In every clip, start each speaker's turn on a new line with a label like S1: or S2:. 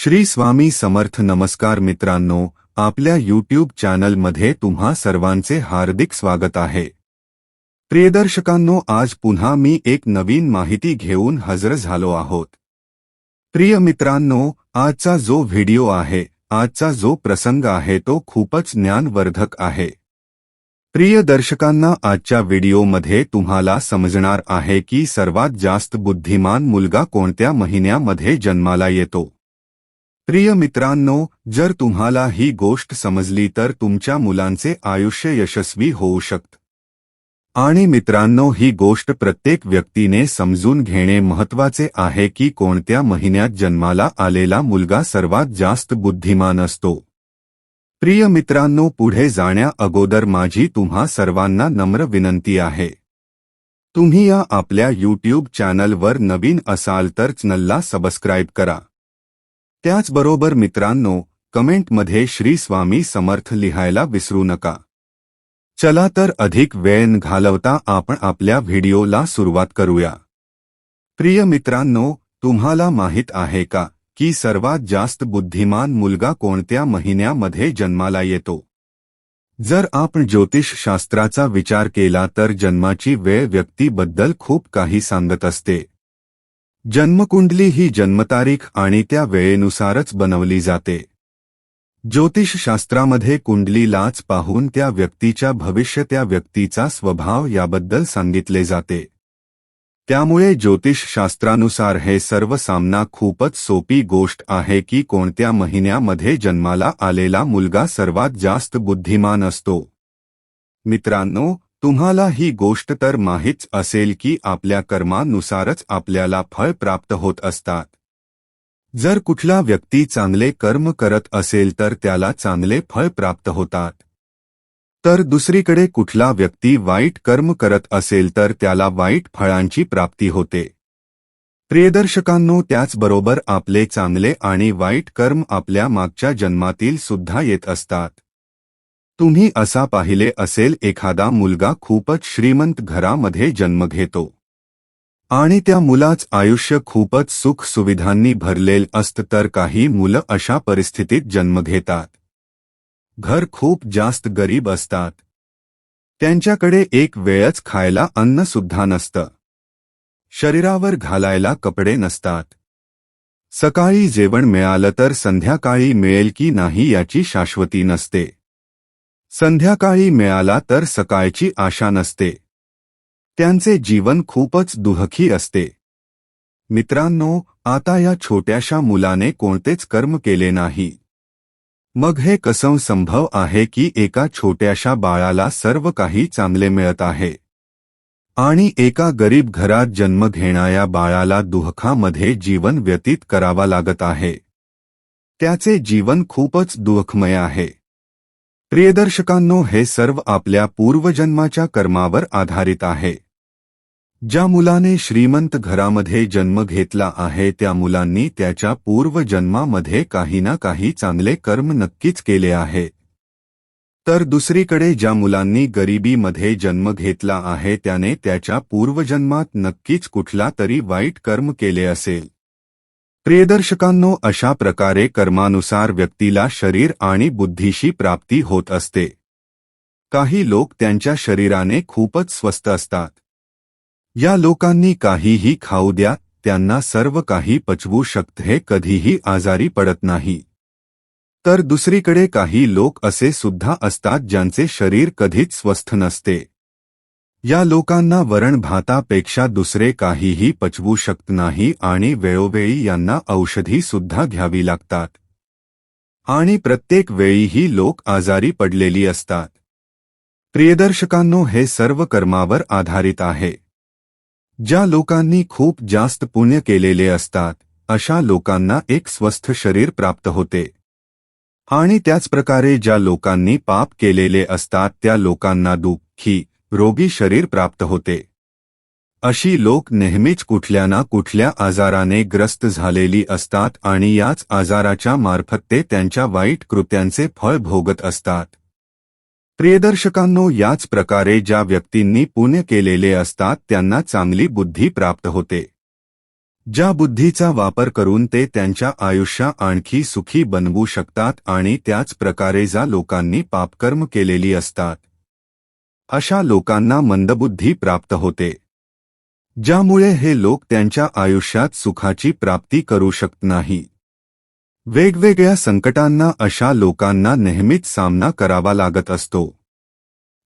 S1: श्री स्वामी समर्थ. नमस्कार मित्रांनो, आपल्या यूट्यूब चॅनलमध्ये तुम्हा सर्वांचे हार्दिक स्वागत आहे. प्रियदर्शकांनो, आज पुन्हा मी एक नवीन माहिती घेऊन हजर झालो आहोत. प्रिय मित्रांनो, आजचा जो व्हिडिओ आहे, आजचा जो प्रसंग आहे तो खूपच ज्ञानवर्धक आहे. प्रिय दर्शकांना, आजच्या व्हिडिओमध्ये तुम्हाला समजणार आहे की सर्वात जास्त बुद्धिमान मुलगा कोणत्या महिन्यामध्ये जन्माला येतो. प्रिय मित्रांनो, जर तुम्हाला ही गोष्ट समजली तर तुमच्या मुलांचे आयुष्य यशस्वी होऊ शकते. आणि मित्रांनो, ही गोष्ट प्रत्येक व्यक्तीने समजून घेणे महत्त्वाचे आहे की कोणत्या महिन्यात जन्माला आलेला मुलगा सर्वात जास्त बुद्धिमान असतो. प्रिय मित्रांनो, पुढे जाण्या अगोदर माझी तुम्हा सर्वांना नम्र विनंती आहे. तुम्ही या आपल्या यूट्यूब चॅनलवर नवीन असाल तर चॅनलला सबस्क्राईब करा. त्याचबरोबर मित्रांनो, कमेंटमध्ये श्री स्वामी समर्थ लिहायला विसरू नका. चला तर अधिक वेळ न घालवता आपण आपल्या व्हिडिओला सुरुवात करूया. प्रिय मित्रांनो, तुम्हाला माहित आहे का की सर्वात जास्त बुद्धिमान मुलगा कोणत्या महिन्यामध्ये जन्माला येतो? जर आपण ज्योतिषशास्त्राचा विचार केला तर जन्माची वेळ व्यक्तीबद्दल खूप काही सांगत असते. जन्मकुंडली ही जन्मतारीख आणि त्या वेळेनुसारच बनवली जाते. ज्योतिषशास्त्रामध्ये कुंडलीलाच पाहून त्या व्यक्तीच्या भविष्य, त्या व्यक्तीचा स्वभाव याबद्दल सांगितले जाते. त्यामुळे ज्योतिषशास्त्रानुसार हे सर्व सामना खूपच सोपी गोष्ट आहे की कोणत्या महिन्यामध्ये जन्माला आलेला मुलगा सर्वात जास्त बुद्धिमान असतो. मित्रांनो, तुम्हाला ही गोष्ट तर माहीत असेल की आपल्या कर्मानुसारच आपल्याला फळ प्राप्त होत असतात. जर कुठला व्यक्ती चांगले कर्म करत असेल तर त्याला चांगले फळ प्राप्त होतात. तर दुसरीकडे कुठला व्यक्ती वाईट कर्म करत असेल तर त्याला वाईट फळांची प्राप्ती होते. प्रियदर्शकांनो, त्याचबरोबर आपले चांगले आणि वाईट कर्म आपल्या मागच्या जन्मातील सुद्धा येत असतात. तुम्ही असा पाहिले असेल, एखादा मुलगा खूपच श्रीमंत घरामध्ये जन्म घेतो आणि त्या मुलाचं आयुष्य खूपच सुख सुविधांनी भरलेलं असतं, तर काही मुलं अशा परिस्थितीत जन्म घेतात. घर खूप जास्त गरीब असतात. त्यांच्याकडे एक वेळच खायला अन्न सुद्धा नसतं. शरीरावर घालायला कपडे नसतात. सकाळी जेवण मिळालं तर संध्याकाळी मिळेल की नाही याची शाश्वती नसते. संध्याकाळी मिळाला तर सकाळची आशा नसते. त्यांचे जीवन खूपच दुःखी असते. मित्रांनो, आता या छोट्याशा मुलाने कोणतेच कर्म केले नाही. मग हे कसं संभव आहे की एका छोट्याशा बाळाला सर्व काही चांगले मिळत आहे आणि एका गरीब घरात जन्म घेणाऱ्या बाळाला दुःखामध्ये जीवन व्यतीत करावा लागत आहे? त्याचे जीवन खूपच दुःखमय आहे. प्रियदर्शकांनो, हे सर्व आपल्या पूर्वजन्माच्या कर्मावर आधारित आहे. ज्या मुलाने श्रीमंत घरामध्ये जन्म घेतला आहे त्या मुलांनी त्याच्या पूर्वजन्मामध्ये काही ना काही चांगले कर्म नक्कीच केले आहे. तर दुसरीकडे ज्या मुलांनी गरिबीमध्ये जन्म घेतला आहे त्याने त्याच्या पूर्वजन्मात नक्कीच कुठला तरी वाईट कर्म केले असेल. प्रियदर्शकांनो, अशा प्रकारे कर्मानुसार व्यक्तीला शरीर आणि बुद्धीशी प्राप्ती होत असते. काही लोक त्यांच्या शरीराने खूपच स्वस्थ असतात. या लोकांनी काहीही खाऊ द्या, त्यांना सर्व काही पचवू शकते, हे कधीही आजारी पडत नाही. तर दुसरीकडे काही लोक असे सुद्धा असतात ज्यांचे शरीर कधीच स्वस्थ नसते. या लोकांना वरण भातापेक्षा दुसरे काहीही पचवू शकत नाही आणि वेळोवेळी यांना औषधी सुद्धा घ्यावी लागतात. आणि प्रत्येक वेळी ही लोक आजारी पडलेली असतात. प्रियदर्शकांनो, हे सर्व कर्मावर आधारित आहे. ज्या लोकांनी खूप जास्त पुण्य केलेले असतात अशा लोकांना एक स्वस्थ शरीर प्राप्त होते. आणि त्याचप्रकारे ज्या लोकांनी पाप केलेले असतात त्या लोकांना दुःखी, रोगी शरीर प्राप्त होते. अशी लोक नेहमीच कुठल्या ना कुठल्या आजाराने ग्रस्त झालेली असतात आणि याच आजाराच्या मार्फत ते त्यांच्या वाईट कृत्यांचे फळ भोगत असतात. प्रियदर्शकांनो, याच प्रकारे ज्या व्यक्तींनी पुण्य केलेले असतात त्यांना चांगली बुद्धी प्राप्त होते. ज्या बुद्धीचा वापर करून ते त्यांच्या आयुष्य आणखी सुखी बनवू शकतात आणि त्याच प्रकारे ज्या लोकांनी पापकर्म केलेली असतात अशा लोकांना मंदबुद्धी प्राप्त होते, ज्यामुळे हे लोक त्यांच्या आयुष्यात सुखाची प्राप्ती करू शकत नाही. वेगवेगळ्या संकटांना अशा लोकांना नेहमीच सामना करावा लागत असतो.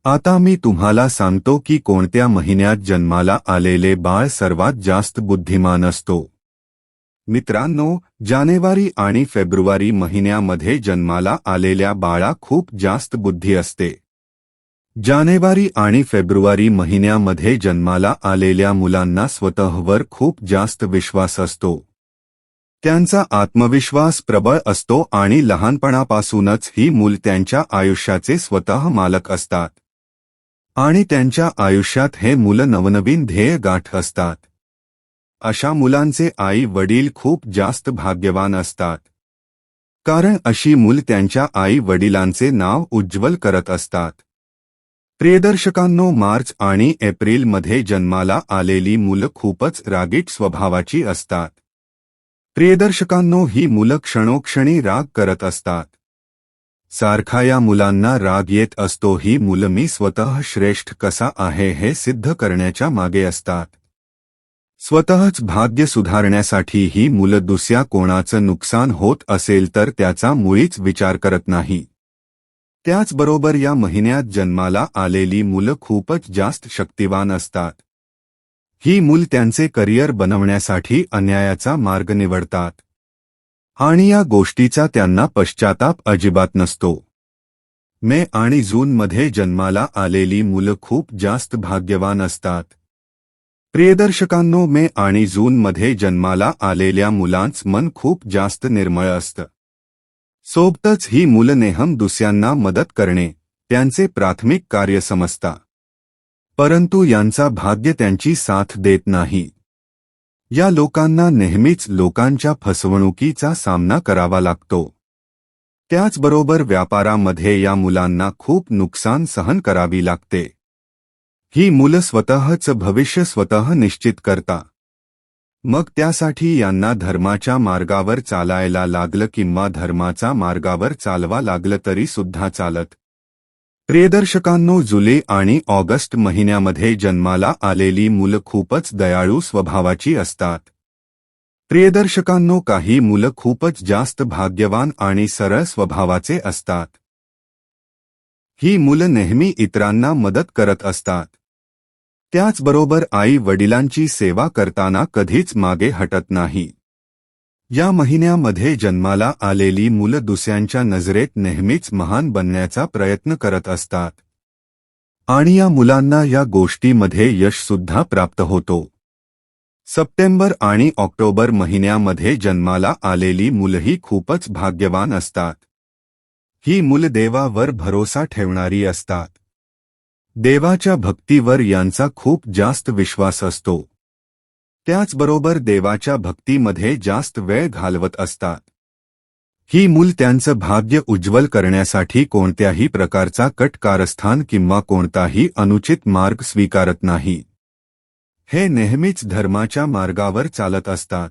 S1: आता मी तुम्हाला सांगतो की कोणत्या महिन्यात जन्माला आलेले बाळ सर्वात जास्त बुद्धिमान असतो. मित्रांनो, जानेवारी आणि फेब्रुवारी महिन्यामध्ये जन्माला आलेल्या बाळा खूप जास्त बुद्धी असते. जानेवारी आणि फेब्रुवारी महिन्यामध्ये जन्माला आलेल्या मुलांना स्वतःवर खूप जास्त विश्वास असतो. त्यांचा आत्मविश्वास प्रबळ असतो आणि लहानपणापासूनच ही मूल त्यांच्या आयुष्याचे स्वतः मालक असतात आणि त्यांच्या आयुष्यात हे मुलं नवनवीन ध्येय गाठ असतात. अशा मुलांचे आई वडील खूप जास्त भाग्यवान असतात, कारण अशी मूल त्यांच्या आई वडिलांचे नाव उज्ज्वल करत असतात. प्रियदर्शकांनो, मार्च आणि एप्रिलमध्ये जन्माला आलेली मुलं खूपच रागीट स्वभावाची असतात. प्रियदर्शकांनो, ही मुलं क्षणोक्षणी राग करत असतात. सारखा या मुलांना राग येत असतो. ही मुलं मी स्वतः श्रेष्ठ कसा आहे हे सिद्ध करण्याच्या मागे असतात. स्वतःच भाग्य सुधारण्यासाठी ही मुलं दुसऱ्या कोणाचं नुकसान होत असेल तर त्याचा मुळीच विचार करत नाही. त्याचबरोबर या महिन्यात जन्माला आलेली मुलं खूपच जास्त शक्तिवान असतात. ही मूल त्यांचे करिअर बनवण्यासाठी अन्यायाचा मार्ग निवडतात आणि या गोष्टीचा त्यांना पश्चाताप अजिबात नसतो. मे आणि जूनमध्ये जन्माला आलेली मुलं खूप जास्त भाग्यवान असतात. प्रियदर्शकांनो, मे आणि जूनमध्ये जन्माला आलेल्या मुलांचं मन खूप जास्त निर्मळ असतं. सोबतच ही मुलं नेहमी दुसऱ्यांना मदत करणे त्यांचे प्राथमिक कार्य समजतात. परंतु यांचा भाग्य त्यांची साथ देत नाही. या लोकांना नेहमीच लोकांच्या फसवणुकीचा सामना करावा लागतो. त्याचबरोबर व्यापारामध्ये या मुलांना खूप नुकसान सहन करावी लागते. ही मुलं स्वतःचं भविष्य स्वतः निश्चित करतात. मग त्यासाठी यांना धर्माच्या मार्गावर चालायला लागलं किंवा धर्माचा मार्गावर चालवा लागलं तरी सुद्धा चालत. प्रियदर्शकांनो, जुलै आणि ऑगस्ट महिन्यामध्ये जन्माला आलेली मुलं खूपच दयाळू स्वभावाची असतात. प्रियदर्शकांनो, काही मुलं खूपच जास्त भाग्यवान आणि सरळ स्वभावाचे असतात. ही मुलं नेहमी इतरांना मदत करत असतात. त्याचबरोबर आई वडिलांची सेवा करताना कधीच मागे हटत नाही. या महिन्यामध्ये जन्माला आलेली मुलं दुसऱ्यांच्या नजरेत नेहमीच महान बनण्याचा प्रयत्न करत असतात आणि या मुलांना या गोष्टीमध्ये यश सुद्धा प्राप्त होतो. सप्टेंबर आणि ऑक्टोबर महिन्यामध्ये जन्माला आलेली मुलंही खूपच भाग्यवान असतात. ही मुलं देवावर भरोसा ठेवणारी असतात. देवाच्या भक्तीवर यांचा खूप जास्त विश्वास असतो. त्याचबरोबर देवाच्या भक्तीमध्ये जास्त वेळ घालवत असतात. ही मूल त्यांचं भाग्य उज्ज्वल करण्यासाठी कोणत्याही प्रकारचा कट कारस्थान किंवा कोणताही अनुचित मार्ग स्वीकारत नाही. हे नेहमीच धर्माच्या मार्गावर चालत असतात.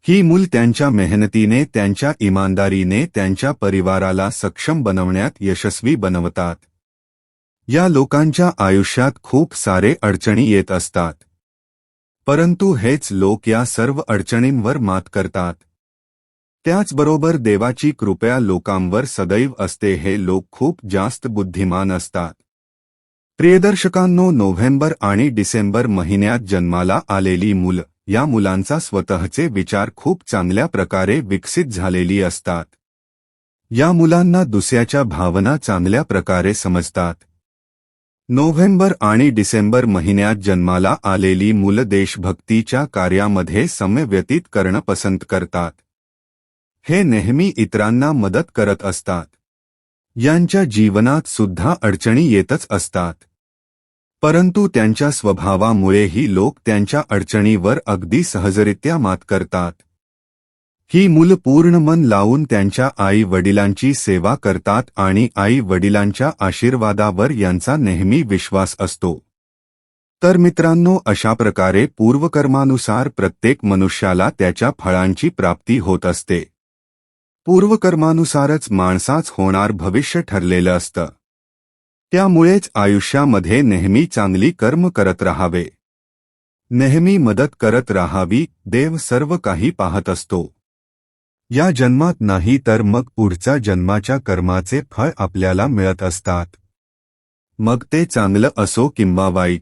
S1: ही मूल त्यांच्या मेहनतीने, त्यांच्या इमानदारीने त्यांच्या परिवाराला सक्षम बनवण्यात यशस्वी बनवतात. या लोकांच्या आयुष्यात खूप सारे अडचणी येत असतात, परंतु हेच लोक या सर्व अडचणींवर मात करतात. त्याचबरोबर देवाची कृपा लोकांवर सदैव असते. हे लोक खूप जास्त बुद्धिमान असतात. प्रियदर्शकांनो, नोव्हेंबर आणि डिसेंबर महिन्यात जन्माला आलेली मुलं, या मुलांचा स्वतःचे विचार खूप चांगल्या प्रकारे विकसित झालेली असतात. या मुलांना दुसऱ्याच्या भावना चांगल्या प्रकारे समजतात. नोव्हेंबर आणि डिसेंबर महिन्यात जन्माला आलेली मुलं देशभक्तीच्या कार्यामध्ये समय व्यतीत करणं पसंत करतात. हे नेहमी इतरांना मदत करत असतात. यांच्या जीवनात सुद्धा अडचणी येतच असतात, परंतु त्यांच्या स्वभावामुळे ही लोक त्यांच्या अडचणीवर अगदी सहजरित्या मात करतात. ही मुलं पूर्ण मन लावून त्यांच्या आई वडिलांची सेवा करतात आणि आई वडिलांच्या आशीर्वादावर यांचा नेहमी विश्वास असतो. तर मित्रांनो, अशा प्रकारे पूर्वकर्मानुसार प्रत्येक मनुष्याला त्याच्या फळांची प्राप्ती होत असते. पूर्वकर्मानुसारच माणसाच होणार भविष्य ठरलेलं असतं. त्यामुळेच आयुष्यामध्ये नेहमी चांगली कर्म करत राहावे. नेहमी मदत करत राहावी. देव सर्व काही पाहत असतो. या जन्मात नाही तर मग पुढच्या जन्माच्या कर्माचे फळ आपल्याला मिळत असतात. मग ते चांगलं असो किंवा वाईट.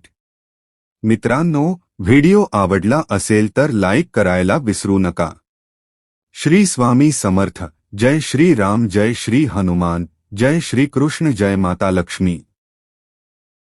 S1: मित्रांनो, व्हिडिओ आवडला असेल तर लाईक करायला विसरू नका. श्री स्वामी समर्थ. जय श्री राम, जय श्री हनुमान, जय श्री कृष्ण, जय माता लक्ष्मी.